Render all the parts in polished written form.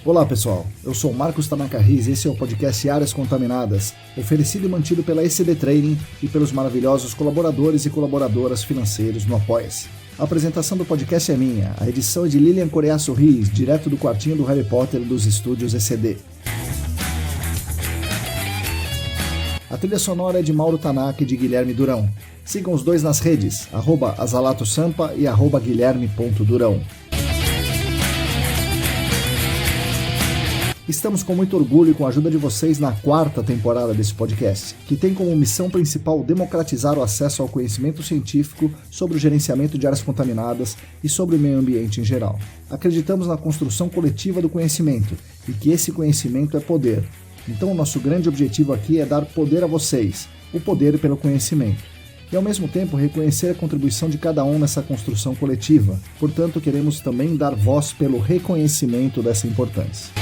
Olá pessoal, eu sou Marcos Tanaka Riz e esse é o podcast Áreas Contaminadas, oferecido e mantido pela ECD Training e pelos maravilhosos colaboradores e colaboradoras financeiros no Apoia-se. A apresentação do podcast é minha, a edição é de Lilian Coreaço Riz, direto do quartinho do Harry Potter dos estúdios ECD. A trilha sonora é de Mauro Tanaka e de Guilherme Durão. Sigam os dois nas redes, @azalatosampa e @guilherme.durão. Estamos com muito orgulho e com a ajuda de vocês na 4ª temporada desse podcast, que tem como missão principal democratizar o acesso ao conhecimento científico sobre o gerenciamento de áreas contaminadas e sobre o meio ambiente em geral. Acreditamos na construção coletiva do conhecimento e que esse conhecimento é poder. Então o nosso grande objetivo aqui é dar poder a vocês, o poder pelo conhecimento. E ao mesmo tempo reconhecer a contribuição de cada um nessa construção coletiva. Portanto, queremos também dar voz pelo reconhecimento dessa importância.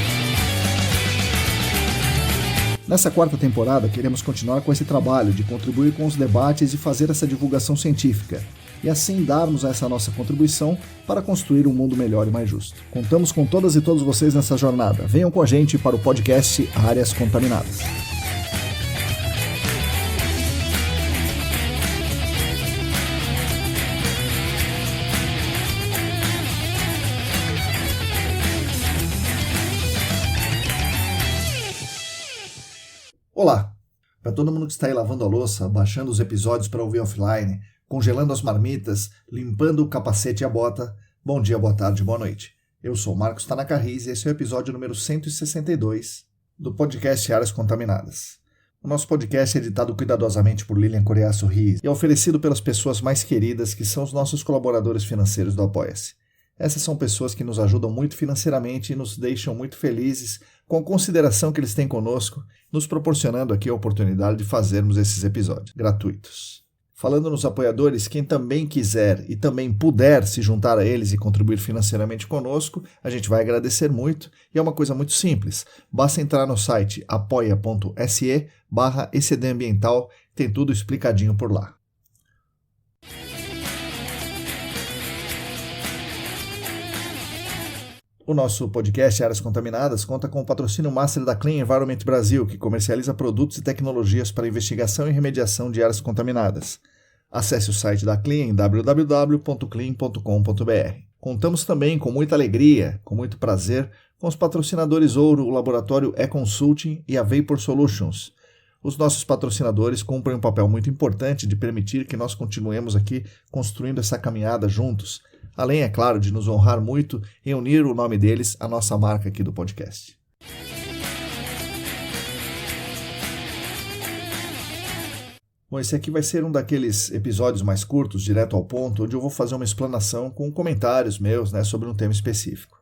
Nessa 4ª temporada, queremos continuar com esse trabalho de contribuir com os debates e fazer essa divulgação científica, e assim darmos essa nossa contribuição para construir um mundo melhor e mais justo. Contamos com todas e todos vocês nessa jornada. Venham com a gente para o podcast Áreas Contaminadas. Olá! Para todo mundo que está aí lavando a louça, baixando os episódios para ouvir offline, congelando as marmitas, limpando o capacete e a bota, bom dia, boa tarde, boa noite. Eu sou Marcos Tanaka Riz e esse é o episódio número 162 do podcast Áreas Contaminadas. O nosso podcast é editado cuidadosamente por Lilian Coreaço Riz e é oferecido pelas pessoas mais queridas que são os nossos colaboradores financeiros do Apoia-se. Essas são pessoas que nos ajudam muito financeiramente e nos deixam muito felizes com a consideração que eles têm conosco, nos proporcionando aqui a oportunidade de fazermos esses episódios gratuitos. Falando nos apoiadores, quem também quiser e também puder se juntar a eles e contribuir financeiramente conosco, a gente vai agradecer muito e é uma coisa muito simples. Basta entrar no site apoia.se/ecdambiental, tem tudo explicadinho por lá. O nosso podcast Áreas Contaminadas conta com o patrocínio master da Clean Environment Brasil, que comercializa produtos e tecnologias para investigação e remediação de áreas contaminadas. Acesse o site da Clean em www.clean.com.br. Contamos também com muita alegria, com muito prazer, com os patrocinadores ouro, o laboratório E-Consulting e a Vapor Solutions. Os nossos patrocinadores cumprem um papel muito importante de permitir que nós continuemos aqui construindo essa caminhada juntos, além, é claro, de nos honrar muito em unir o nome deles à nossa marca aqui do podcast. Bom, esse aqui vai ser um daqueles episódios mais curtos, direto ao ponto, onde eu vou fazer uma explanação com comentários meus, sobre um tema específico.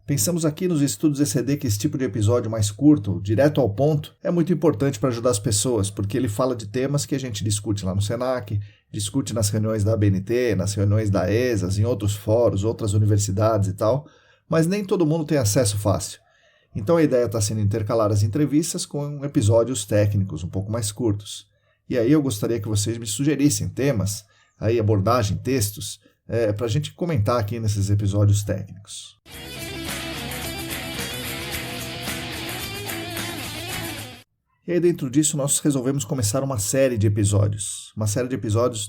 Pensamos aqui nos estudos ECD que esse tipo de episódio mais curto, direto ao ponto, é muito importante para ajudar as pessoas, porque ele fala de temas que a gente discute lá no Senac, discute nas reuniões da ABNT, nas reuniões da ESAS, em outros fóruns, outras universidades e tal, mas nem todo mundo tem acesso fácil. Então a ideia está sendo intercalar as entrevistas com episódios técnicos um pouco mais curtos. E aí eu gostaria que vocês me sugerissem temas, aí abordagem, textos, para a gente comentar aqui nesses episódios técnicos. E aí dentro disso nós resolvemos começar uma série de episódios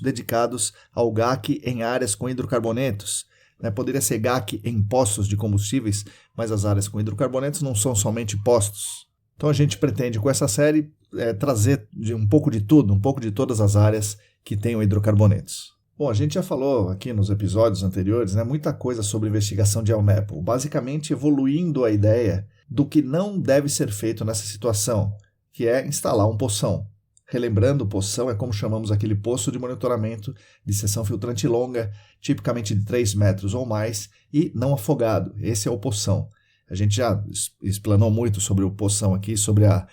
dedicados ao GAC em áreas com hidrocarbonetos. Poderia ser GAC em postos de combustíveis, mas as áreas com hidrocarbonetos não são somente postos. Então a gente pretende com essa série trazer um pouco de tudo, um pouco de todas as áreas que tenham hidrocarbonetos. Bom, a gente já falou aqui nos episódios anteriores muita coisa sobre investigação de LNEPL, basicamente evoluindo a ideia do que não deve ser feito nessa situação, que é instalar um poção. Relembrando, poção é como chamamos aquele poço de monitoramento de seção filtrante longa, tipicamente de 3 metros ou mais, e não afogado. Esse é o poção. A gente já explanou muito sobre o poção aqui, sobre a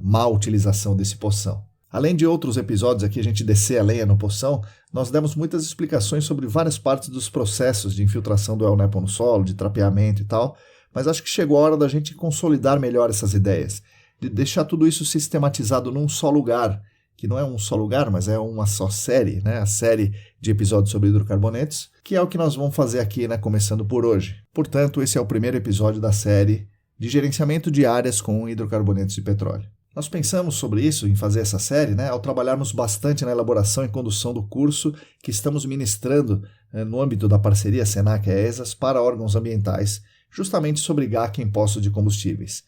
má utilização desse poção. Além de outros episódios aqui, a gente descer a lenha no poção, nós demos muitas explicações sobre várias partes dos processos de infiltração do LNEPL no solo, de trapeamento e tal, mas acho que chegou a hora da gente consolidar melhor essas ideias, de deixar tudo isso sistematizado num só lugar, que não é um só lugar, mas é uma só série, a série de episódios sobre hidrocarbonetos, que é o que nós vamos fazer aqui, começando por hoje. Portanto, esse é o primeiro episódio da série de gerenciamento de áreas com hidrocarbonetos de petróleo. Nós pensamos sobre isso, em fazer essa série, ao trabalharmos bastante na elaboração e condução do curso que estamos ministrando no âmbito da parceria Senac-ESAS para órgãos ambientais, justamente sobre GAC em postos de combustíveis.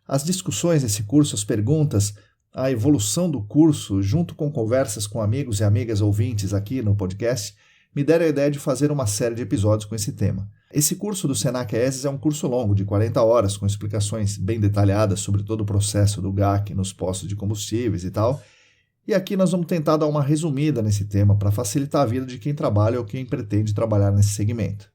As discussões desse curso, as perguntas, a evolução do curso, junto com conversas com amigos e amigas ouvintes aqui no podcast, me deram a ideia de fazer uma série de episódios com esse tema. Esse curso do Senac-ESAS é um curso longo, de 40 horas, com explicações bem detalhadas sobre todo o processo do GAC nos postos de combustíveis e tal. E aqui nós vamos tentar dar uma resumida nesse tema para facilitar a vida de quem trabalha ou quem pretende trabalhar nesse segmento.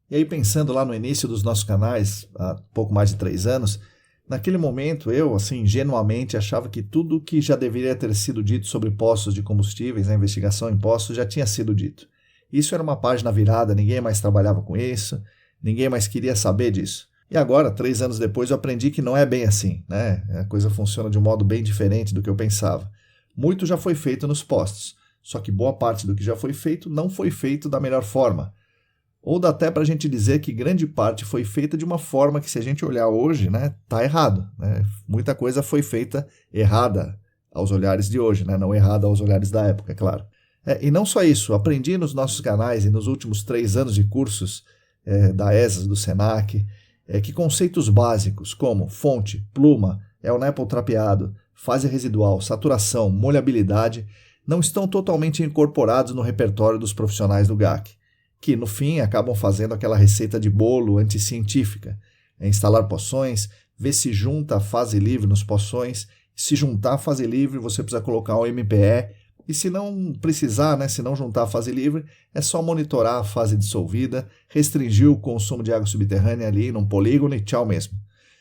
E aí, pensando lá no início dos nossos canais, há pouco mais de 3 anos, naquele momento eu, ingenuamente, achava que tudo que já deveria ter sido dito sobre postos de combustíveis, a investigação em postos, já tinha sido dito. Isso era uma página virada, ninguém mais trabalhava com isso, ninguém mais queria saber disso. E agora, 3 anos depois, eu aprendi que não é bem assim, A coisa funciona de um modo bem diferente do que eu pensava. Muito já foi feito nos postos, só que boa parte do que já foi feito não foi feito da melhor forma. Ou dá até para a gente dizer que grande parte foi feita de uma forma que, se a gente olhar hoje, tá errado. Muita coisa foi feita errada aos olhares de hoje, não errada aos olhares da época, é claro. E não só isso, aprendi nos nossos canais e nos últimos 3 anos de cursos da ESAS, do Senac, que conceitos básicos como fonte, pluma, ELNEPO trapeado, fase residual, saturação, molhabilidade, não estão totalmente incorporados no repertório dos profissionais do GAC, que, no fim, acabam fazendo aquela receita de bolo anticientífica. Instalar poções, ver se junta a fase livre nos poções. Se juntar a fase livre, você precisa colocar o MPE. E se não precisar, se não juntar a fase livre, é só monitorar a fase dissolvida, restringir o consumo de água subterrânea ali num polígono e tchau mesmo.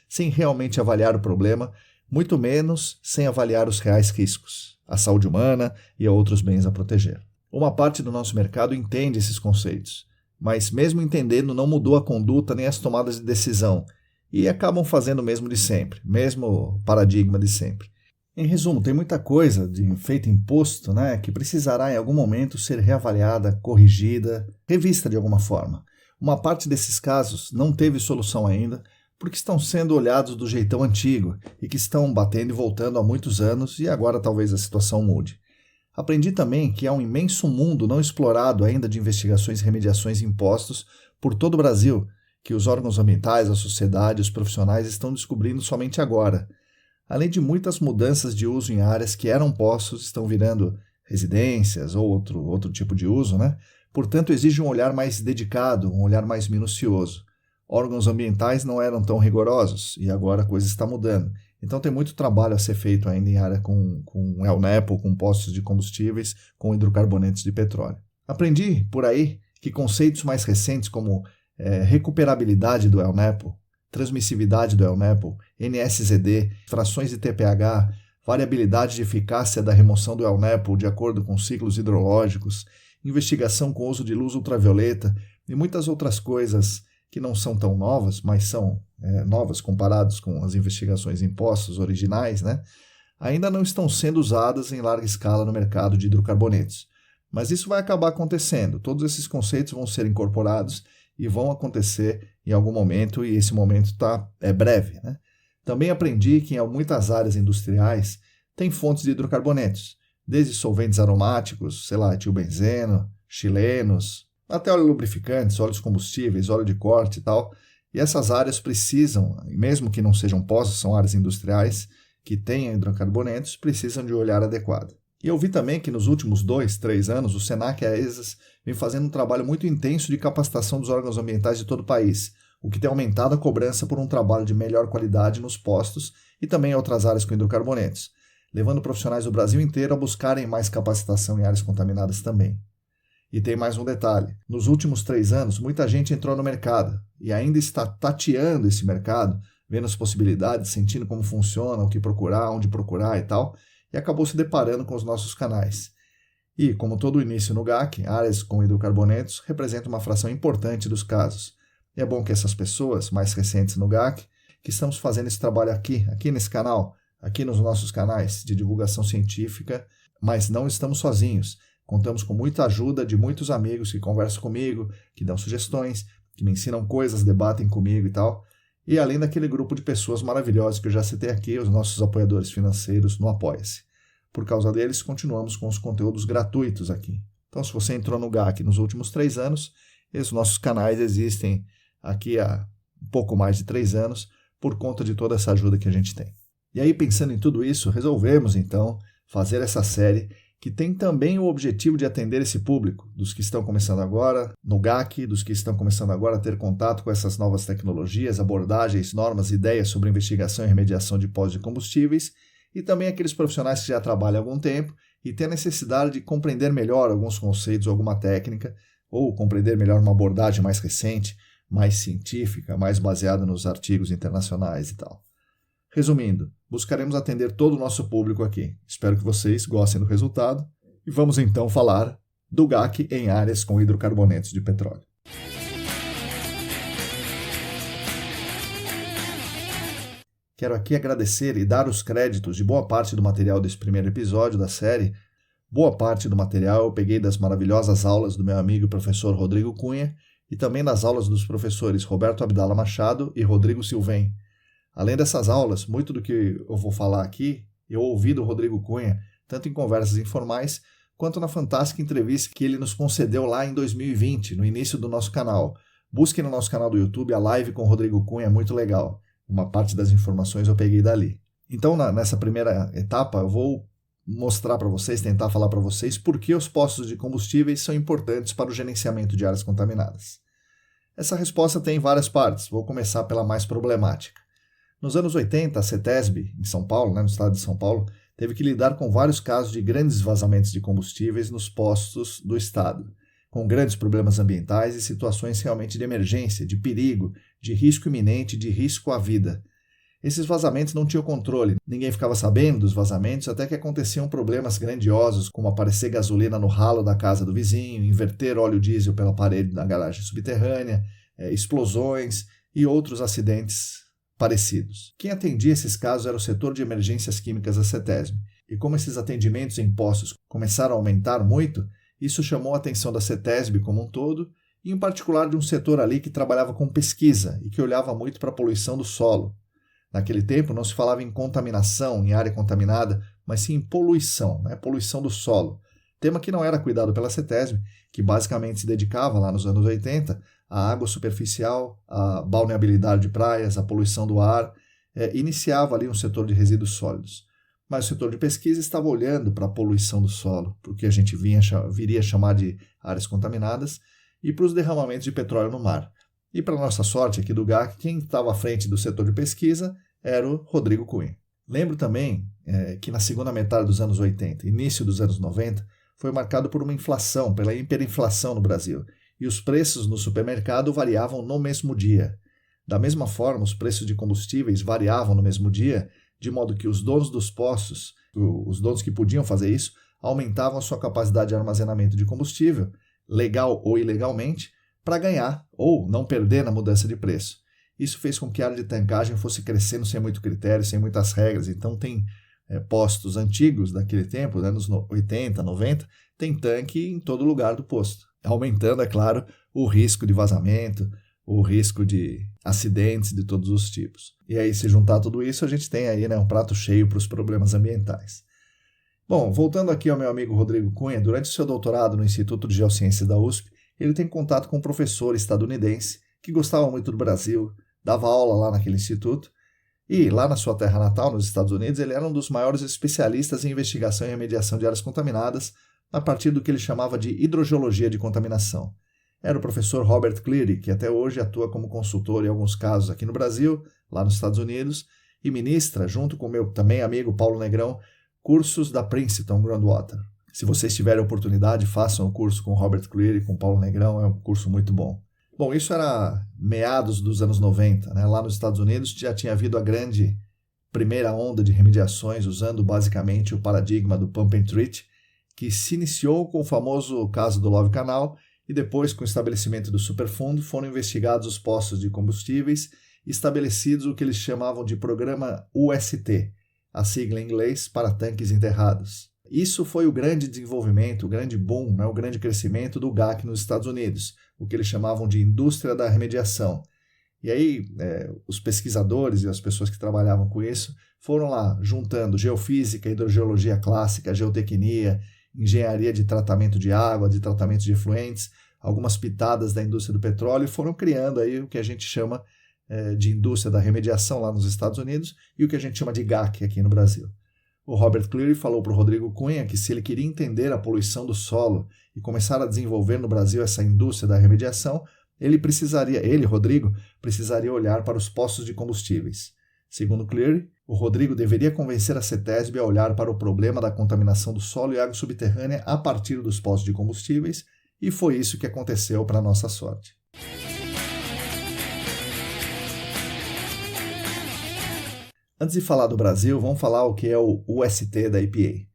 Sem realmente avaliar o problema, muito menos sem avaliar os reais riscos, a saúde humana e a outros bens a proteger. Uma parte do nosso mercado entende esses conceitos, mas mesmo entendendo não mudou a conduta nem as tomadas de decisão e acabam fazendo o mesmo de sempre, mesmo paradigma de sempre. Em resumo, tem muita coisa feita em posto que precisará em algum momento ser reavaliada, corrigida, revista de alguma forma. Uma parte desses casos não teve solução ainda porque estão sendo olhados do jeitão antigo e que estão batendo e voltando há muitos anos e agora talvez a situação mude. Aprendi também que há um imenso mundo não explorado ainda de investigações e remediações em postos por todo o Brasil, que os órgãos ambientais, a sociedade e os profissionais estão descobrindo somente agora. Além de muitas mudanças de uso em áreas que eram postos, estão virando residências ou outro tipo de uso, Portanto, exige um olhar mais dedicado, um olhar mais minucioso. Órgãos ambientais não eram tão rigorosos e agora a coisa está mudando. Então tem muito trabalho a ser feito ainda em área com ELNEPO, com postos de combustíveis, com hidrocarbonetos de petróleo. Aprendi por aí que conceitos mais recentes como recuperabilidade do ELNEPO, transmissividade do ELNEPO, NSZD, frações de TPH, variabilidade de eficácia da remoção do ELNEPO de acordo com ciclos hidrológicos, investigação com uso de luz ultravioleta e muitas outras coisas que não são tão novas, mas são novas comparadas com as investigações em postos originais, ainda não estão sendo usadas em larga escala no mercado de hidrocarbonetos. Mas isso vai acabar acontecendo, todos esses conceitos vão ser incorporados e vão acontecer em algum momento, e esse momento é breve. Também aprendi que em muitas áreas industriais tem fontes de hidrocarbonetos, desde solventes aromáticos, etilbenzeno, chilenos, até óleo lubrificantes, óleos combustíveis, óleo de corte e tal. E essas áreas precisam, mesmo que não sejam postos, são áreas industriais que tenham hidrocarbonetos, precisam de um olhar adequado. E eu vi também que nos últimos 2, 3 anos o Senac e a ESAS vem fazendo um trabalho muito intenso de capacitação dos órgãos ambientais de todo o país, o que tem aumentado a cobrança por um trabalho de melhor qualidade nos postos e também em outras áreas com hidrocarbonetos, levando profissionais do Brasil inteiro a buscarem mais capacitação em áreas contaminadas também. E tem mais um detalhe. Nos últimos 3 anos, muita gente entrou no mercado e ainda está tateando esse mercado, vendo as possibilidades, sentindo como funciona, o que procurar, onde procurar e tal, e acabou se deparando com os nossos canais. E, como todo início no GAC, áreas com hidrocarbonetos representam uma fração importante dos casos. E é bom que essas pessoas mais recentes no GAC, que estamos fazendo esse trabalho aqui nesse canal, aqui nos nossos canais de divulgação científica, mas não estamos sozinhos. Contamos com muita ajuda de muitos amigos que conversam comigo, que dão sugestões, que me ensinam coisas, debatem comigo e tal. E além daquele grupo de pessoas maravilhosas que eu já citei aqui, os nossos apoiadores financeiros no Apoia-se. Por causa deles, continuamos com os conteúdos gratuitos aqui. Então, se você entrou no GAC nos últimos 3 anos, esses nossos canais existem aqui há um pouco mais de 3 anos, por conta de toda essa ajuda que a gente tem. E aí, pensando em tudo isso, resolvemos, então, fazer essa série que tem também o objetivo de atender esse público, dos que estão começando agora no GAC, dos que estão começando agora a ter contato com essas novas tecnologias, abordagens, normas, ideias sobre investigação e remediação de postos de combustíveis, e também aqueles profissionais que já trabalham há algum tempo e têm a necessidade de compreender melhor alguns conceitos ou alguma técnica, ou compreender melhor uma abordagem mais recente, mais científica, mais baseada nos artigos internacionais e tal. Resumindo, buscaremos atender todo o nosso público aqui. Espero que vocês gostem do resultado e vamos então falar do GAC em áreas com hidrocarbonetos de petróleo. Quero aqui agradecer e dar os créditos de boa parte do material desse primeiro episódio da série. Boa parte do material eu peguei das maravilhosas aulas do meu amigo e professor Rodrigo Cunha e também das aulas dos professores Roberto Abdala Machado e Rodrigo Silvem. Além dessas aulas, muito do que eu vou falar aqui, eu ouvi do Rodrigo Cunha, tanto em conversas informais, quanto na fantástica entrevista que ele nos concedeu lá em 2020, no início do nosso canal. Busquem no nosso canal do YouTube a live com o Rodrigo Cunha, é muito legal. Uma parte das informações eu peguei dali. Então, nessa primeira etapa, eu vou mostrar para vocês, tentar falar para vocês por que os postos de combustíveis são importantes para o gerenciamento de áreas contaminadas. Essa resposta tem várias partes, vou começar pela mais problemática. Nos anos 80, a CETESB, em São Paulo, no estado de São Paulo, teve que lidar com vários casos de grandes vazamentos de combustíveis nos postos do estado, com grandes problemas ambientais e situações realmente de emergência, de perigo, de risco iminente, de risco à vida. Esses vazamentos não tinham controle, ninguém ficava sabendo dos vazamentos até que aconteciam problemas grandiosos, como aparecer gasolina no ralo da casa do vizinho, inverter óleo diesel pela parede da garagem subterrânea, explosões e outros acidentes parecidos. Quem atendia esses casos era o setor de emergências químicas da CETESB, e como esses atendimentos em postos começaram a aumentar muito, isso chamou a atenção da CETESB como um todo, e em particular de um setor ali que trabalhava com pesquisa e que olhava muito para a poluição do solo. Naquele tempo não se falava em contaminação, em área contaminada, mas sim em poluição, poluição do solo. Tema que não era cuidado pela CETESB, que basicamente se dedicava lá nos anos 80 à água superficial, à balneabilidade de praias, à poluição do ar, iniciava ali um setor de resíduos sólidos. Mas o setor de pesquisa estava olhando para a poluição do solo, para o que a gente viria a chamar de áreas contaminadas, e para os derramamentos de petróleo no mar. E para nossa sorte aqui do GAC, quem estava à frente do setor de pesquisa era o Rodrigo Cunha. Lembro também que na segunda metade dos anos 80, início dos anos 90, foi marcado por uma inflação, pela hiperinflação no Brasil, e os preços no supermercado variavam no mesmo dia. Da mesma forma, os preços de combustíveis variavam no mesmo dia, de modo que os donos dos postos, os donos que podiam fazer isso, aumentavam a sua capacidade de armazenamento de combustível, legal ou ilegalmente, para ganhar ou não perder na mudança de preço. Isso fez com que a área de tancagem fosse crescendo sem muito critério, sem muitas regras. Então tem postos antigos daquele tempo, anos 80, 90, tem tanque em todo lugar do posto, aumentando, é claro, o risco de vazamento, o risco de acidentes de todos os tipos. E aí, se juntar tudo isso, a gente tem aí um prato cheio para os problemas ambientais. Bom, voltando aqui ao meu amigo Rodrigo Cunha, durante o seu doutorado no Instituto de Geociências da USP, ele tem contato com um professor estadunidense que gostava muito do Brasil, dava aula lá naquele instituto, e lá na sua terra natal, nos Estados Unidos, ele era um dos maiores especialistas em investigação e remediação de áreas contaminadas, a partir do que ele chamava de hidrogeologia de contaminação. Era o professor Robert Cleary, que até hoje atua como consultor em alguns casos aqui no Brasil, lá nos Estados Unidos, e ministra, junto com o meu também amigo Paulo Negrão, cursos da Princeton Groundwater. Se vocês tiverem oportunidade, façam o curso com Robert Cleary, com Paulo Negrão, é um curso muito bom. Bom, isso era meados dos anos 90, Lá nos Estados Unidos já tinha havido a grande primeira onda de remediações, usando basicamente o paradigma do pump and treat, que se iniciou com o famoso caso do Love Canal, e depois, com o estabelecimento do Superfundo, foram investigados os postos de combustíveis e estabelecidos o que eles chamavam de Programa UST, a sigla em inglês para tanques enterrados. Isso foi o grande desenvolvimento, o grande boom, né, o grande crescimento do GAC nos Estados Unidos, o que eles chamavam de indústria da remediação. E aí os pesquisadores e as pessoas que trabalhavam com isso foram lá juntando geofísica, hidrogeologia clássica, geotecnia, engenharia de tratamento de água, de tratamento de efluentes, algumas pitadas da indústria do petróleo e foram criando aí o que a gente chama de indústria da remediação lá nos Estados Unidos e o que a gente chama de GAC aqui no Brasil. O Robert Cleary falou para o Rodrigo Cunha que se ele queria entender a poluição do solo e começar a desenvolver no Brasil essa indústria da remediação, Rodrigo, precisaria olhar para os postos de combustíveis. Segundo Cleary, o Rodrigo deveria convencer a CETESB a olhar para o problema da contaminação do solo e água subterrânea a partir dos postos de combustíveis, e foi isso que aconteceu para nossa sorte. Antes de falar do Brasil, vamos falar o que é o UST da EPA.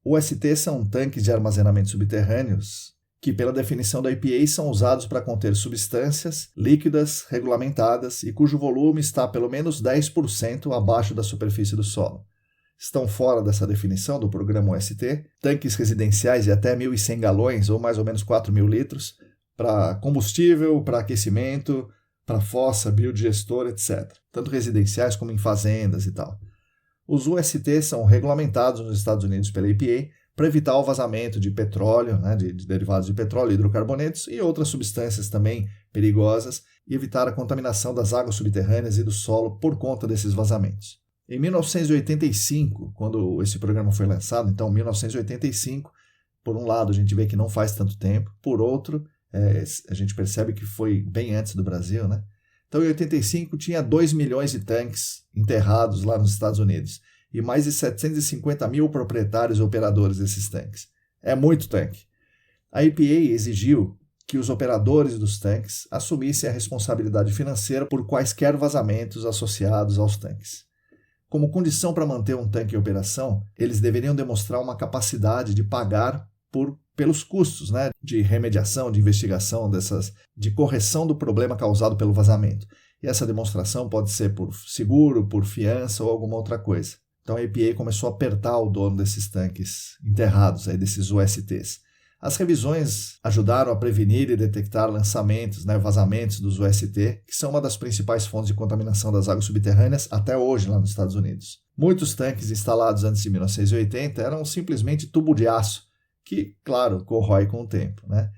O UST são tanques de armazenamento subterrâneos que, pela definição da EPA, são usados para conter substâncias líquidas regulamentadas e cujo volume está pelo menos 10% abaixo da superfície do solo. Estão fora dessa definição do programa UST tanques residenciais de até 1.100 galões, ou mais ou menos 4.000 litros, para combustível, para aquecimento, para fossa, biodigestor, etc. Tanto residenciais como em fazendas e tal. Os UST são regulamentados nos Estados Unidos pela EPA para evitar o vazamento de petróleo, né, de derivados de petróleo, hidrocarbonetos e outras substâncias também perigosas e evitar a contaminação das águas subterrâneas e do solo por conta desses vazamentos. Em 1985, quando esse programa foi lançado, então 1985, por um lado a gente vê que não faz tanto tempo, por outro a gente percebe que foi bem antes do Brasil, né? Então em 85 tinha 2 milhões de tanques enterrados lá nos Estados Unidos e mais de 750 mil proprietários e operadores desses tanques. É muito tanque. A EPA exigiu que os operadores dos tanques assumissem a responsabilidade financeira por quaisquer vazamentos associados aos tanques. Como condição para manter um tanque em operação, eles deveriam demonstrar uma capacidade de pagar pelos custos, né, de remediação, de investigação, de correção do problema causado pelo vazamento. E essa demonstração pode ser por seguro, por fiança ou alguma outra coisa. Então a EPA começou a apertar o dono desses tanques enterrados, desses USTs. As revisões ajudaram a prevenir e detectar lançamentos, vazamentos dos UST, que são uma das principais fontes de contaminação das águas subterrâneas até hoje lá nos Estados Unidos. Muitos tanques instalados antes de 1980 eram simplesmente tubo de aço, que, claro, corrói com o tempo, né?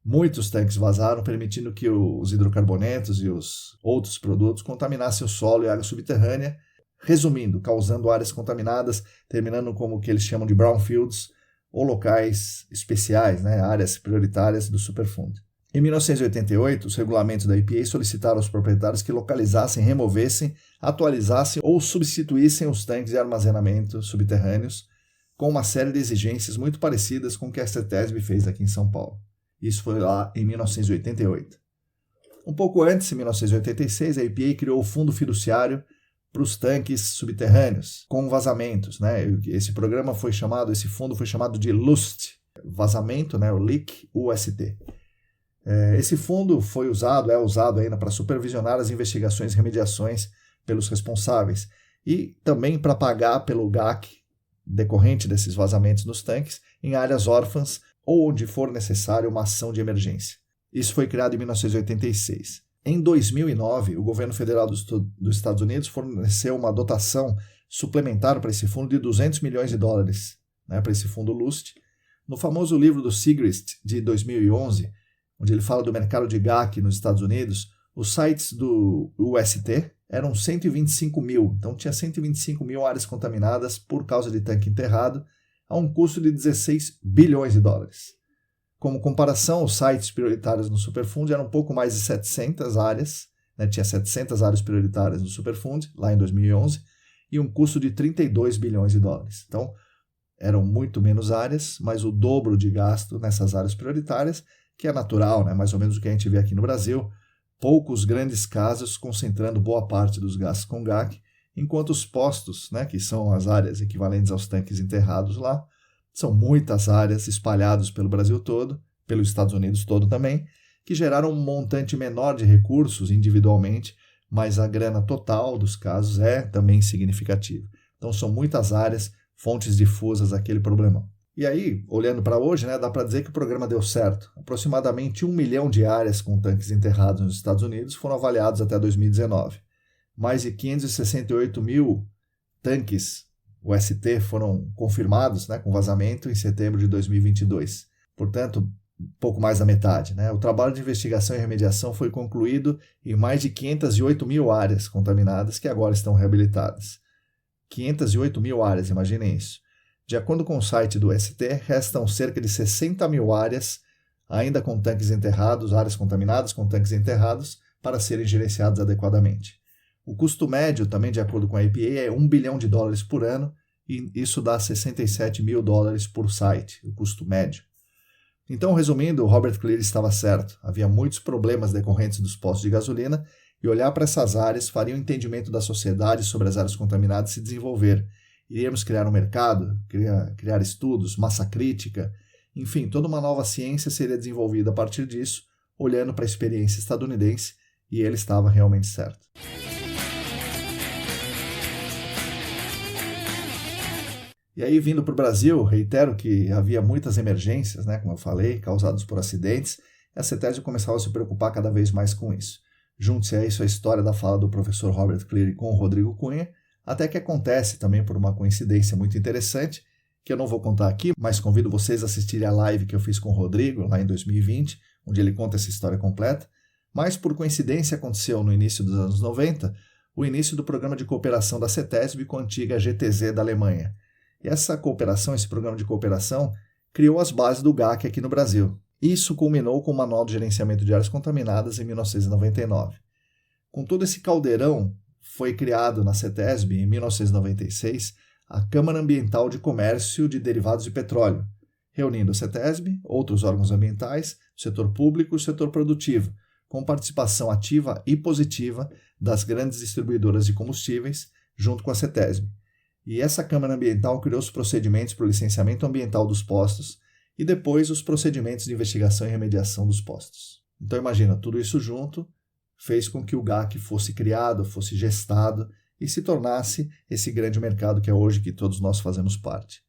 Muitos tanques vazaram, permitindo que os hidrocarbonetos e os outros produtos contaminassem o solo e a água subterrânea, resumindo, causando áreas contaminadas, terminando como o que eles chamam de brownfields, ou locais especiais, áreas prioritárias do superfundo. Em 1988, os regulamentos da EPA solicitaram aos proprietários que localizassem, removessem, atualizassem ou substituíssem os tanques de armazenamento subterrâneos, com uma série de exigências muito parecidas com o que a CETESB fez aqui em São Paulo. Isso foi lá em 1988. Um pouco antes, em 1986, a EPA criou o Fundo Fiduciário para os tanques subterrâneos, com vazamentos. Esse fundo foi chamado de LUST, vazamento, o Leak UST. Esse fundo é usado ainda para supervisionar as investigações e remediações pelos responsáveis e também para pagar pelo GAC decorrente desses vazamentos nos tanques em áreas órfãs ou onde for necessário uma ação de emergência. Isso foi criado em 1986. Em 2009, o governo federal dos Estados Unidos forneceu uma dotação suplementar para esse fundo de $200 milhões, para esse fundo LUST. No famoso livro do Sigrist, de 2011, onde ele fala do mercado de GAC nos Estados Unidos, os sites do UST eram 125 mil, então tinha 125 mil áreas contaminadas por causa de tanque enterrado, a um custo de $16 bilhões. Como comparação, os sites prioritários no Superfund eram um pouco mais de 700 áreas, tinha 700 áreas prioritárias no Superfund, lá em 2011, e um custo de $32 bilhões. Então, eram muito menos áreas, mas o dobro de gasto nessas áreas prioritárias, que é natural, mais ou menos o que a gente vê aqui no Brasil, poucos grandes casos concentrando boa parte dos gastos com GAC, enquanto os postos, que são as áreas equivalentes aos tanques enterrados lá, são muitas áreas espalhadas pelo Brasil todo, pelos Estados Unidos todo também, que geraram um montante menor de recursos individualmente, mas a grana total dos casos é também significativa. Então são muitas áreas, fontes difusas daquele problemão. E aí, olhando para hoje, dá para dizer que o programa deu certo. Aproximadamente 1 milhão de áreas com tanques enterrados nos Estados Unidos foram avaliados até 2019. Mais de 568 mil tanques UST foram confirmados com vazamento em setembro de 2022. Portanto, pouco mais da metade. O trabalho de investigação e remediação foi concluído em mais de 508 mil áreas contaminadas que agora estão reabilitadas. 508 mil áreas, imaginem isso. De acordo com o site do UST, restam cerca de 60 mil áreas ainda com tanques enterrados, áreas contaminadas com tanques enterrados, para serem gerenciados adequadamente. O custo médio, também de acordo com a EPA, é $1 bilhão por ano, e isso dá $67 mil por site, o custo médio. Então, resumindo, o Robert Cleary estava certo. Havia muitos problemas decorrentes dos postos de gasolina, e olhar para essas áreas faria o entendimento da sociedade sobre as áreas contaminadas se desenvolver. Iríamos criar um mercado, criar estudos, massa crítica, enfim, toda uma nova ciência seria desenvolvida a partir disso, olhando para a experiência estadunidense, e ele estava realmente certo. E aí, vindo para o Brasil, reitero que havia muitas emergências, como eu falei, causadas por acidentes, e a CETESB começava a se preocupar cada vez mais com isso. Junte-se a isso a história da fala do professor Robert Cleary com o Rodrigo Cunha, até que acontece também por uma coincidência muito interessante, que eu não vou contar aqui, mas convido vocês a assistirem a live que eu fiz com o Rodrigo, lá em 2020, onde ele conta essa história completa, mas por coincidência aconteceu no início dos anos 90, o início do programa de cooperação da CETESB com a antiga GTZ da Alemanha. E essa cooperação, esse programa de cooperação, criou as bases do GAC aqui no Brasil. Isso culminou com o Manual de Gerenciamento de Áreas Contaminadas em 1999. Com todo esse caldeirão, foi criado na CETESB, em 1996, a Câmara Ambiental de Comércio de Derivados de Petróleo, reunindo a CETESB, outros órgãos ambientais, o setor público e o setor produtivo, com participação ativa e positiva das grandes distribuidoras de combustíveis, junto com a CETESB. E essa Câmara Ambiental criou os procedimentos para o licenciamento ambiental dos postos e depois os procedimentos de investigação e remediação dos postos. Então imagina, tudo isso junto fez com que o GAC fosse criado, fosse gestado e se tornasse esse grande mercado que é hoje que todos nós fazemos parte.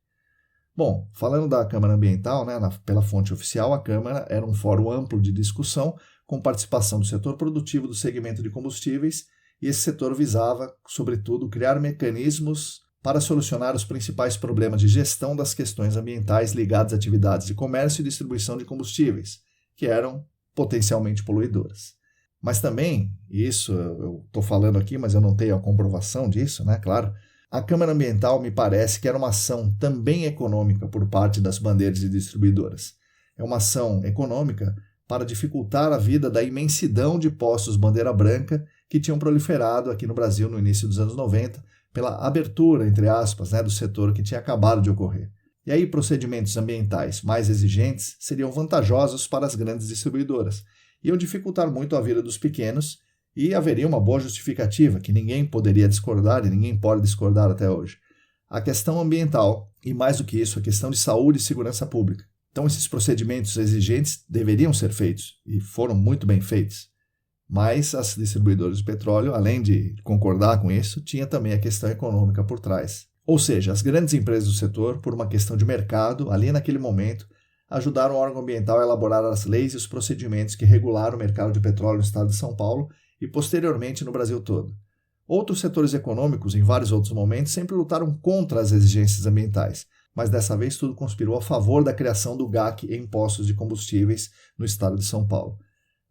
Bom, falando da Câmara Ambiental, pela fonte oficial, a Câmara era um fórum amplo de discussão com participação do setor produtivo do segmento de combustíveis e esse setor visava, sobretudo, criar mecanismos para solucionar os principais problemas de gestão das questões ambientais ligadas a atividades de comércio e distribuição de combustíveis, que eram potencialmente poluidoras. Mas também, isso eu estou falando aqui, mas eu não tenho a comprovação disso, claro, a Câmara Ambiental me parece que era uma ação também econômica por parte das bandeiras e distribuidoras. É uma ação econômica para dificultar a vida da imensidão de postos bandeira branca que tinham proliferado aqui no Brasil no início dos anos 90, pela abertura, entre aspas, do setor que tinha acabado de ocorrer. E aí procedimentos ambientais mais exigentes seriam vantajosos para as grandes distribuidoras, iam dificultar muito a vida dos pequenos e haveria uma boa justificativa que ninguém poderia discordar e ninguém pode discordar até hoje. A questão ambiental e, mais do que isso, a questão de saúde e segurança pública. Então esses procedimentos exigentes deveriam ser feitos e foram muito bem feitos. Mas as distribuidoras de petróleo, além de concordar com isso, tinha também a questão econômica por trás. Ou seja, as grandes empresas do setor, por uma questão de mercado, ali naquele momento, ajudaram o órgão ambiental a elaborar as leis e os procedimentos que regularam o mercado de petróleo no estado de São Paulo e, posteriormente, no Brasil todo. Outros setores econômicos, em vários outros momentos, sempre lutaram contra as exigências ambientais, mas dessa vez tudo conspirou a favor da criação do GAC em postos de combustíveis no estado de São Paulo.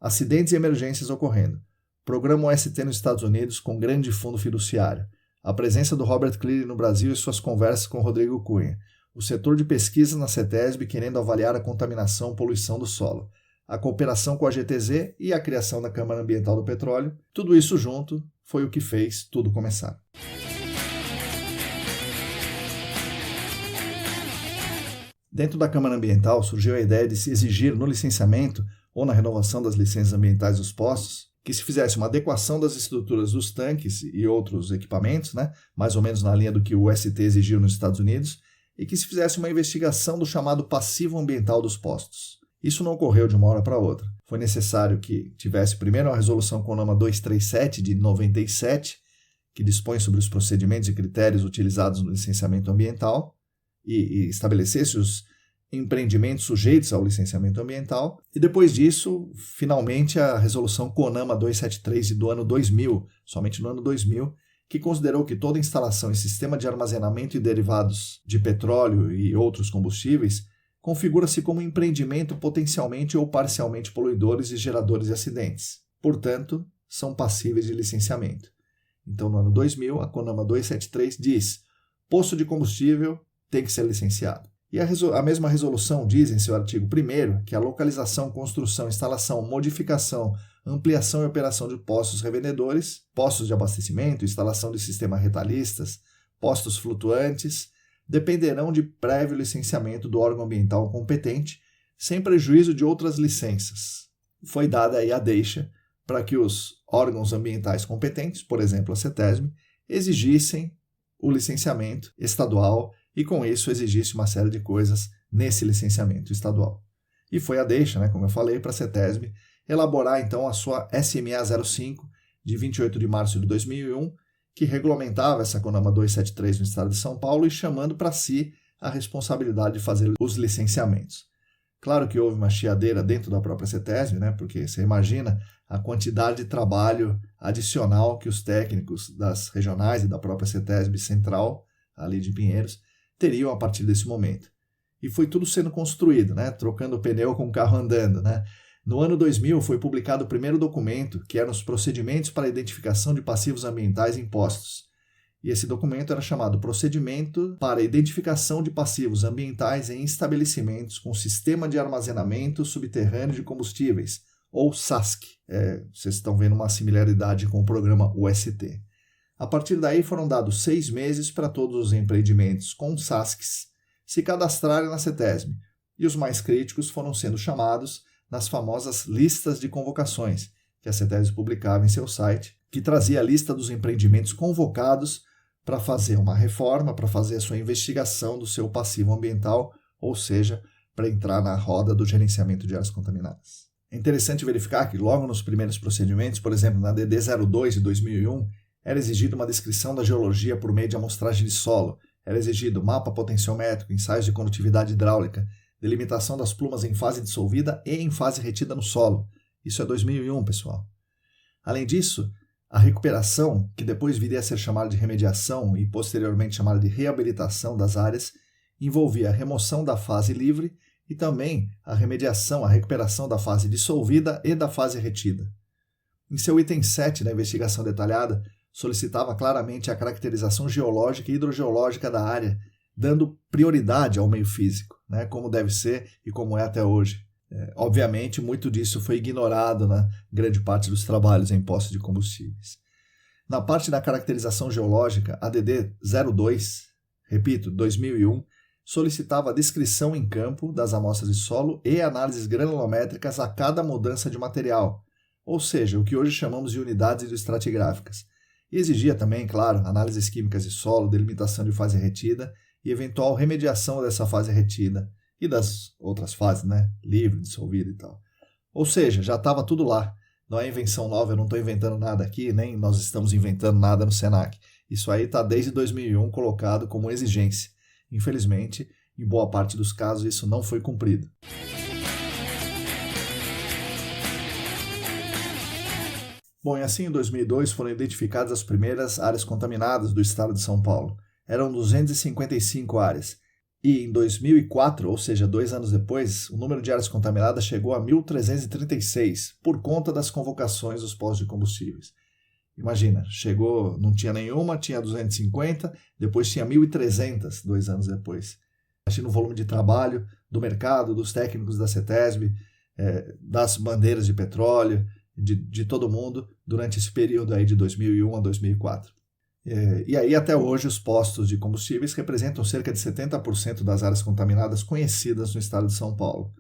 Acidentes e emergências ocorrendo. Programa OST nos Estados Unidos com grande fundo fiduciário. A presença do Robert Cleary no Brasil e suas conversas com Rodrigo Cunha. O setor de pesquisa na CETESB querendo avaliar a contaminação e poluição do solo. A cooperação com a GTZ e a criação da Câmara Ambiental do Petróleo. Tudo isso junto foi o que fez tudo começar. Dentro da Câmara Ambiental surgiu a ideia de se exigir no licenciamento ou na renovação das licenças ambientais dos postos, que se fizesse uma adequação das estruturas dos tanques e outros equipamentos, mais ou menos na linha do que o UST exigiu nos Estados Unidos, e que se fizesse uma investigação do chamado passivo ambiental dos postos. Isso não ocorreu de uma hora para outra. Foi necessário que tivesse primeiro a resolução CONAMA 237 de 97, que dispõe sobre os procedimentos e critérios utilizados no licenciamento ambiental, e estabelecesse os empreendimentos sujeitos ao licenciamento ambiental. E depois disso, finalmente, a resolução CONAMA 273 do ano 2000, somente no ano 2000, que considerou que toda instalação em sistema de armazenamento e derivados de petróleo e outros combustíveis configura-se como empreendimento potencialmente ou parcialmente poluidores e geradores de acidentes. Portanto, são passíveis de licenciamento. Então, no ano 2000, a CONAMA 273 diz: poço de combustível tem que ser licenciado. E a mesma resolução diz em seu artigo 1º que a localização, construção, instalação, modificação, ampliação e operação de postos revendedores, postos de abastecimento, instalação de sistemas retalhistas, postos flutuantes, dependerão de prévio licenciamento do órgão ambiental competente, sem prejuízo de outras licenças. Foi dada aí a deixa para que os órgãos ambientais competentes, por exemplo a CETESB, exigissem o licenciamento estadual e com isso exigisse uma série de coisas nesse licenciamento estadual. E foi a deixa, como eu falei, para a CETESB elaborar então a sua SMA 05 de 28 de março de 2001, que regulamentava essa CONAMA 273 no estado de São Paulo e chamando para si a responsabilidade de fazer os licenciamentos. Claro que houve uma chiadeira dentro da própria CETESB, porque você imagina a quantidade de trabalho adicional que os técnicos das regionais e da própria CETESB central, ali de Pinheiros, teriam a partir desse momento. E foi tudo sendo construído, trocando o pneu com o carro andando. No ano 2000 foi publicado o primeiro documento, que eram os procedimentos para a identificação de passivos ambientais impostos. E esse documento era chamado Procedimento para a Identificação de Passivos Ambientais em Estabelecimentos com Sistema de Armazenamento Subterrâneo de Combustíveis, ou SASC. Vocês estão vendo uma similaridade com o programa UST. A partir daí foram dados 6 meses para todos os empreendimentos com SASCs se cadastrarem na CETESB, e os mais críticos foram sendo chamados nas famosas listas de convocações, que a CETESB publicava em seu site, que trazia a lista dos empreendimentos convocados para fazer uma reforma, para fazer a sua investigação do seu passivo ambiental, ou seja, para entrar na roda do gerenciamento de áreas contaminadas. É interessante verificar que logo nos primeiros procedimentos, por exemplo, na DD 02 de 2001, era exigida uma descrição da geologia por meio de amostragem de solo, era exigido mapa potenciométrico, ensaios de condutividade hidráulica, delimitação das plumas em fase dissolvida e em fase retida no solo. Isso é 2001, pessoal. Além disso, a recuperação, que depois viria a ser chamada de remediação e posteriormente chamada de reabilitação das áreas, envolvia a remoção da fase livre e também a remediação, a recuperação da fase dissolvida e da fase retida. Em seu item 7 da investigação detalhada, solicitava claramente a caracterização geológica e hidrogeológica da área, dando prioridade ao meio físico, como deve ser e como é até hoje. Obviamente, muito disso foi ignorado na grande parte dos trabalhos em postos de combustíveis. Na parte da caracterização geológica, a DD 02, repito, 2001, solicitava a descrição em campo das amostras de solo e análises granulométricas a cada mudança de material, ou seja, o que hoje chamamos de unidades hidroestratigráficas. E exigia também, claro, análises químicas de solo, delimitação de fase retida e eventual remediação dessa fase retida e das outras fases, livre, dissolvida e tal. Ou seja, já estava tudo lá. Não é invenção nova, eu não estou inventando nada aqui, nem nós estamos inventando nada no SENAC. Isso aí está desde 2001 colocado como exigência. Infelizmente, em boa parte dos casos, isso não foi cumprido. Bom, e assim em 2002 foram identificadas as primeiras áreas contaminadas do estado de São Paulo. Eram 255 áreas. E em 2004, ou seja, 2 anos depois, o número de áreas contaminadas chegou a 1.336, por conta das convocações dos postos de combustíveis. Imagina, chegou, não tinha nenhuma, tinha 250, depois tinha 1.300, 2 anos depois. Imagina o volume de trabalho do mercado, dos técnicos da CETESB, das bandeiras de petróleo, de todo mundo, durante esse período aí de 2001 a 2004. E aí até hoje os postos de combustíveis representam cerca de 70% das áreas contaminadas conhecidas no estado de São Paulo.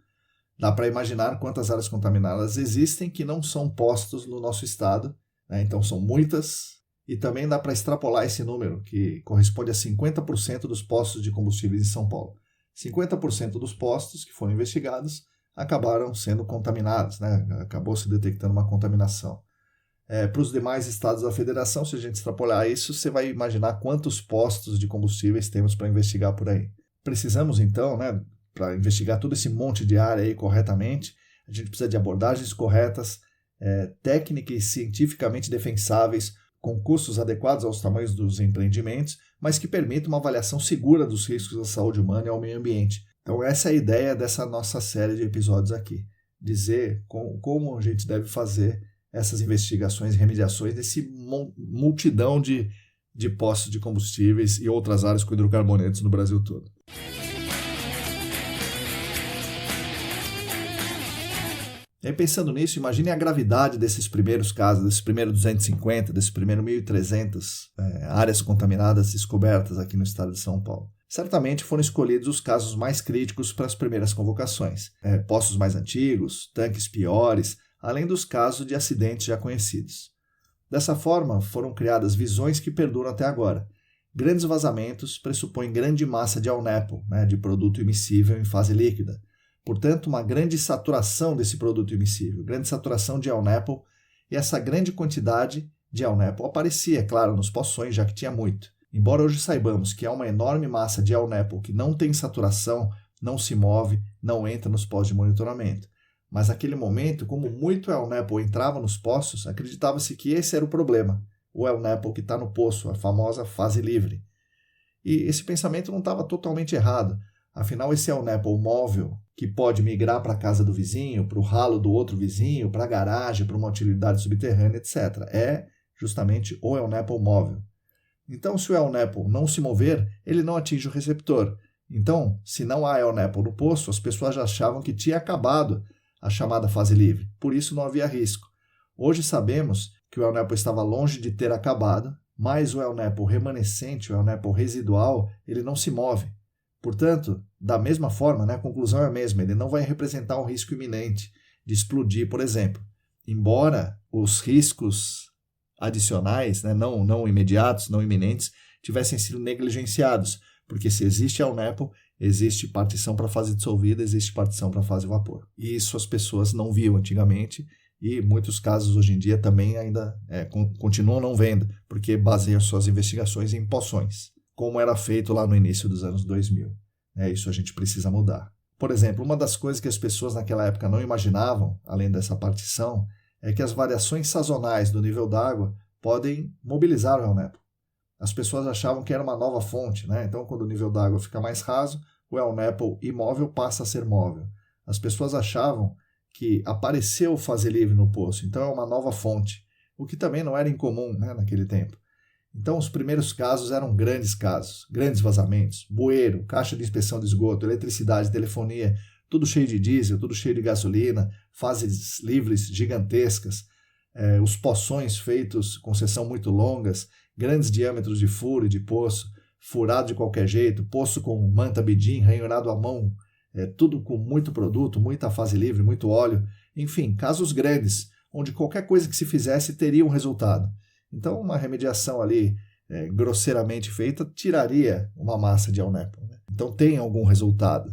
Dá para imaginar quantas áreas contaminadas existem que não são postos no nosso estado, então são muitas, e também dá para extrapolar esse número, que corresponde a 50% dos postos de combustíveis em São Paulo. 50% dos postos que foram investigados acabaram sendo contaminados, acabou se detectando uma contaminação. Para os demais estados da federação, se a gente extrapolar isso, você vai imaginar quantos postos de combustíveis temos para investigar por aí. Precisamos então, para investigar todo esse monte de área aí corretamente, a gente precisa de abordagens corretas, técnicas e cientificamente defensáveis, com custos adequados aos tamanhos dos empreendimentos, mas que permitam uma avaliação segura dos riscos à saúde humana e ao meio ambiente. Então essa é a ideia dessa nossa série de episódios aqui. Dizer como a gente deve fazer essas investigações e remediações desse multidão de poços de combustíveis e outras áreas com hidrocarbonetos no Brasil todo. E aí, pensando nisso, imagine a gravidade desses primeiros casos, desses primeiros 250, desses primeiros 1.300 áreas contaminadas descobertas aqui no estado de São Paulo. Certamente foram escolhidos os casos mais críticos para as primeiras convocações. Poços mais antigos, tanques piores, além dos casos de acidentes já conhecidos. Dessa forma, foram criadas visões que perduram até agora. Grandes vazamentos pressupõem grande massa de ALNEPO, de produto imissível em fase líquida. Portanto, uma grande saturação desse produto imissível, grande saturação de ALNEPO, e essa grande quantidade de ALNEPO aparecia, é claro, nos poções, já que tinha muito. Embora hoje saibamos que há uma enorme massa de ALNEPO que não tem saturação, não se move, não entra nos postos de monitoramento. Mas naquele momento, como muito ALNEPO entrava nos poços, acreditava-se que esse era o problema, o ALNEPO que está no poço, a famosa fase livre. E esse pensamento não estava totalmente errado. Afinal, esse ALNEPO móvel, que pode migrar para a casa do vizinho, para o ralo do outro vizinho, para a garagem, para uma utilidade subterrânea, etc., é justamente o ALNEPO móvel. Então, se o ALNEPO não se mover, ele não atinge o receptor. Então, se não há ALNEPO no poço, as pessoas já achavam que tinha acabado a chamada fase livre. Por isso não havia risco. Hoje sabemos que o ALNEPO estava longe de ter acabado, mas o ALNEPO remanescente, o ALNEPO residual, ele não se move. Portanto, da mesma forma, a conclusão é a mesma, ele não vai representar um risco iminente de explodir, por exemplo. Embora os riscos adicionais, não imediatos, não iminentes, tivessem sido negligenciados, porque se existe ALNEPO, existe partição para fase dissolvida, existe partição para fase vapor. E isso as pessoas não viam antigamente e muitos casos hoje em dia também ainda continuam não vendo, porque baseiam suas investigações em poções, como era feito lá no início dos anos 2000. Isso a gente precisa mudar. Por exemplo, uma das coisas que as pessoas naquela época não imaginavam, além dessa partição, é que as variações sazonais do nível d'água podem mobilizar o ALNEPO. As pessoas achavam que era uma nova fonte, Então, quando o nível d'água fica mais raso, o ALNEPO imóvel passa a ser móvel. As pessoas achavam que apareceu fase livre no poço, então é uma nova fonte, o que também não era incomum naquele tempo. Então, os primeiros casos eram grandes casos, grandes vazamentos, bueiro, caixa de inspeção de esgoto, eletricidade, telefonia, tudo cheio de diesel, tudo cheio de gasolina, fases livres gigantescas, os poções feitos com seção muito longas, grandes diâmetros de furo e de poço, furado de qualquer jeito, poço com manta bidim, ranhurado à mão, tudo com muito produto, muita fase livre, muito óleo, enfim, casos grandes, onde qualquer coisa que se fizesse teria um resultado. Então, uma remediação ali grosseiramente feita tiraria uma massa de ALNEPO. Então, tem algum resultado,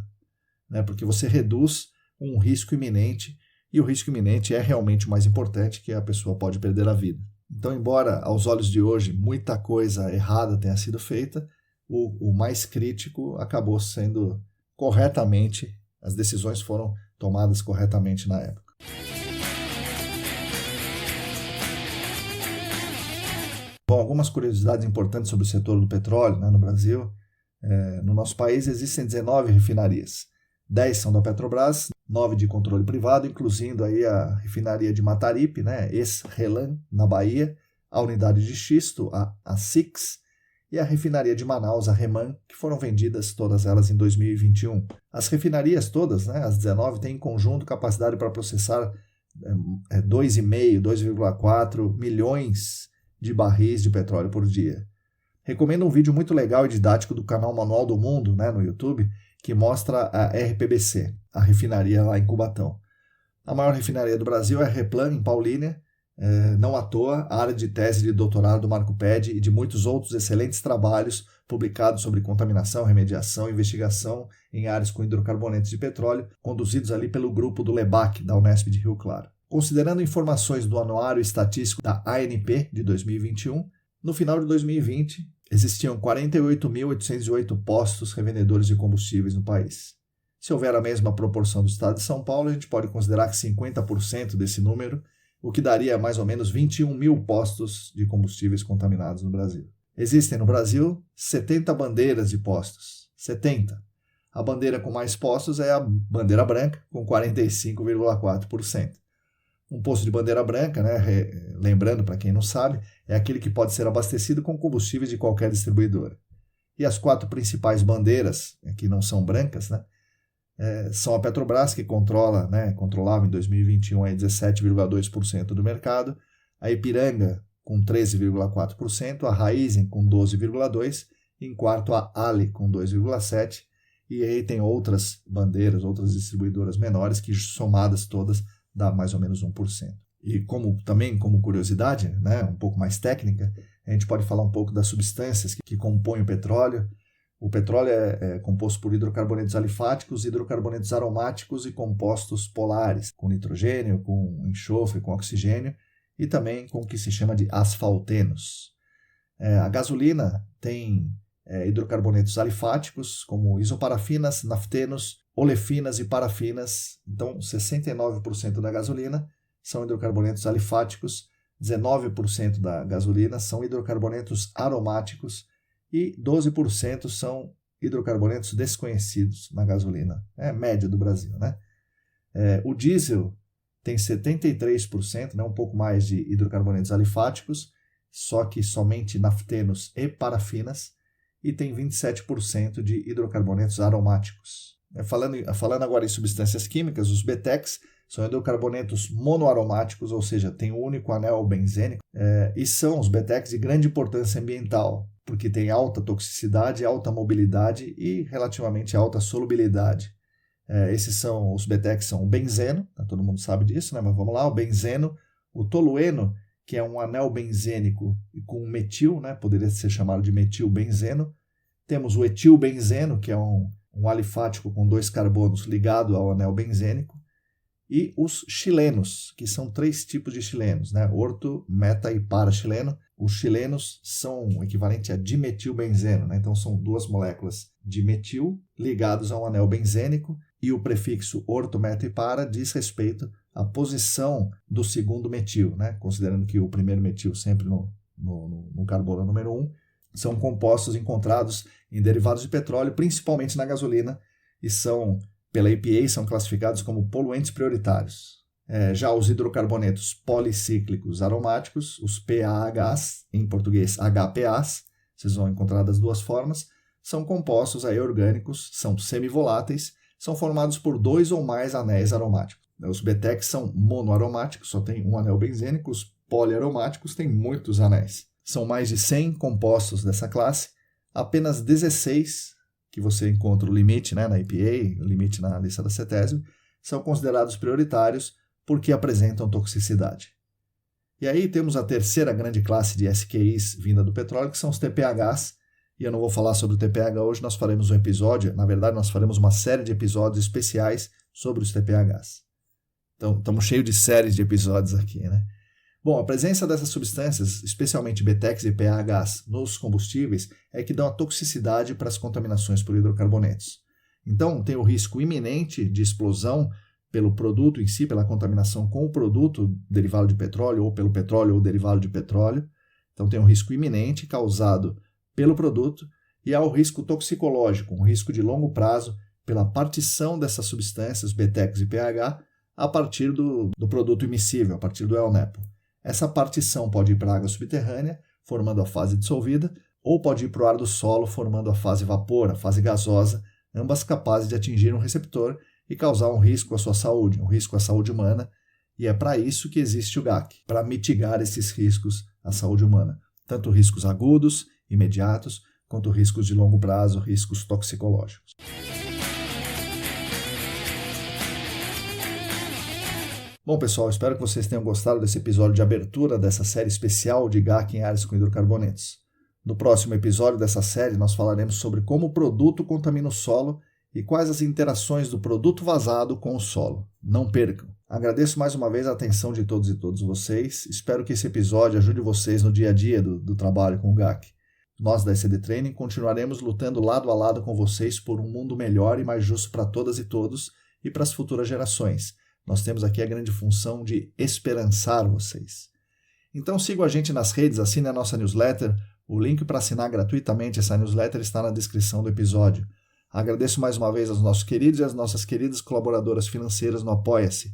porque você reduz um risco iminente, e o risco iminente é realmente o mais importante, que a pessoa pode perder a vida. Então, embora aos olhos de hoje muita coisa errada tenha sido feita, o mais crítico acabou sendo corretamente, as decisões foram tomadas corretamente na época. Bom, algumas curiosidades importantes sobre o setor do petróleo no Brasil. No nosso país existem 19 refinarias. 10 são da Petrobras, 9 de controle privado, incluindo aí a refinaria de Mataripe, ex-Relan, na Bahia, a unidade de xisto, a SIX, e a refinaria de Manaus, a REMAN, que foram vendidas todas elas em 2021. As refinarias todas, as 19, têm em conjunto capacidade para processar 2,5, 2,4 milhões de barris de petróleo por dia. Recomendo um vídeo muito legal e didático do canal Manual do Mundo, no YouTube, que mostra a RPBC, a refinaria lá em Cubatão. A maior refinaria do Brasil é a Replan, em Paulínia, não à toa, a área de tese de doutorado do Marco Pedi e de muitos outros excelentes trabalhos publicados sobre contaminação, remediação e investigação em áreas com hidrocarbonetos de petróleo, conduzidos ali pelo grupo do LEBAC, da Unesp de Rio Claro. Considerando informações do Anuário Estatístico da ANP de 2021, no final de 2020, existiam 48.808 postos revendedores de combustíveis no país. Se houver a mesma proporção do estado de São Paulo, a gente pode considerar que 50% desse número, o que daria mais ou menos 21 mil postos de combustíveis contaminados no Brasil. Existem no Brasil 70 bandeiras de postos. 70. A bandeira com mais postos é a bandeira branca, com 45,4%. Um posto de bandeira branca, né, lembrando para quem não sabe, é aquele que pode ser abastecido com combustíveis de qualquer distribuidora. E as 4 principais bandeiras, que não são brancas, né, são a Petrobras, que controlava em 2021 17,2% do mercado, a Ipiranga com 13,4%, a Raízen com 12,2%, e em quarto a Ali com 2,7%, e aí tem outras bandeiras, outras distribuidoras menores, que somadas todas dá mais ou menos 1%. E também como curiosidade, né, um pouco mais técnica, a gente pode falar um pouco das substâncias que compõem o petróleo. O petróleo é composto por hidrocarbonetos alifáticos, hidrocarbonetos aromáticos e compostos polares, com nitrogênio, com enxofre, com oxigênio, e também com o que se chama de asfaltenos. A gasolina tem hidrocarbonetos alifáticos, como isoparafinas, naftenos, olefinas e parafinas. Então, 69% da gasolina são hidrocarbonetos alifáticos, 19% da gasolina são hidrocarbonetos aromáticos e 12% são hidrocarbonetos desconhecidos na gasolina. É a média do Brasil, né? O diesel tem 73%, né, um pouco mais de hidrocarbonetos alifáticos, só que somente naftenos e parafinas, e tem 27% de hidrocarbonetos aromáticos. Falando agora em substâncias químicas, os BTECs são hidrocarbonetos monoaromáticos, ou seja, tem um único anel benzênico, e são os BTECs de grande importância ambiental, porque tem alta toxicidade, alta mobilidade e relativamente alta solubilidade. Os BTECs são o benzeno, todo mundo sabe disso, né? Mas vamos lá, o benzeno, o tolueno, que é um anel benzênico com metil, né? Poderia ser chamado de metilbenzeno. Temos o etilbenzeno, que é um alifático com 2 carbonos ligado ao anel benzênico, e os chilenos, que são 3 tipos de chilenos, né? Orto, meta e para-chileno. Os chilenos são o equivalente a dimetilbenzeno, né? Então são 2 moléculas de metil ligadas a um anel benzênico, e o prefixo orto, meta e para diz respeito à posição do segundo metil, né? Considerando que o primeiro metil sempre no carbono número 1, são compostos encontrados em derivados de petróleo, principalmente na gasolina, e pela EPA, são classificados como poluentes prioritários. Já os hidrocarbonetos policíclicos aromáticos, os PAHs, em português HPAs, vocês vão encontrar das 2 formas, são compostos orgânicos, são semivoláteis, são formados por 2 ou mais anéis aromáticos. Os BTECs são monoaromáticos, só tem um anel benzênico, os poliaromáticos têm muitos anéis. São mais de 100 compostos dessa classe, apenas 16, que você encontra o limite, né, na EPA, o limite na lista da CETESB, são considerados prioritários porque apresentam toxicidade. E aí temos a terceira grande classe de SQIs vinda do petróleo, que são os TPHs, e eu não vou falar sobre o TPH hoje, nós faremos um episódio, na verdade nós faremos uma série de episódios especiais sobre os TPHs. Então, estamos cheios de séries de episódios aqui, né? Bom, a presença dessas substâncias, especialmente BTECs e PAHs, nos combustíveis, é que dão a toxicidade para as contaminações por hidrocarbonetos. Então, tem o risco iminente de explosão pelo produto em si, pela contaminação com o produto derivado de petróleo, ou pelo petróleo ou derivado de petróleo. Então, tem um risco iminente causado pelo produto, e há o risco toxicológico, um risco de longo prazo pela partição dessas substâncias, BTECs e PAH, a partir do produto imissível, a partir do ELNEPO. Essa partição pode ir para a água subterrânea, formando a fase dissolvida, ou pode ir para o ar do solo, formando a fase vapor, a fase gasosa, ambas capazes de atingir um receptor e causar um risco à sua saúde, um risco à saúde humana, e é para isso que existe o GAC, para mitigar esses riscos à saúde humana, tanto riscos agudos, imediatos, quanto riscos de longo prazo, riscos toxicológicos. Bom, pessoal, espero que vocês tenham gostado desse episódio de abertura dessa série especial de GAC em áreas com hidrocarbonetos. No próximo episódio dessa série, nós falaremos sobre como o produto contamina o solo e quais as interações do produto vazado com o solo. Não percam! Agradeço mais uma vez a atenção de todos e todas vocês. Espero que esse episódio ajude vocês no dia a dia do trabalho com o GAC. Nós da ECD Training continuaremos lutando lado a lado com vocês por um mundo melhor e mais justo para todas e todos e para as futuras gerações. Nós temos aqui a grande função de esperançar vocês. Então sigam a gente nas redes, assine a nossa newsletter. O link para assinar gratuitamente essa newsletter está na descrição do episódio. Agradeço mais uma vez aos nossos queridos e às nossas queridas colaboradoras financeiras no Apoia-se,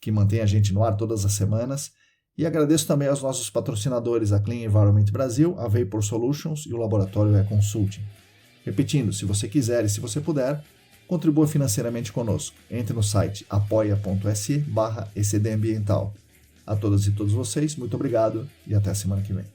que mantém a gente no ar todas as semanas. E agradeço também aos nossos patrocinadores, a Clean Environment Brasil, a Vapor Solutions e o Laboratório E-Consulting. Repetindo, se você quiser e se você puder, contribua financeiramente conosco. Entre no site apoia.se/ecdambiental. A todas e todos vocês, muito obrigado e até a semana que vem.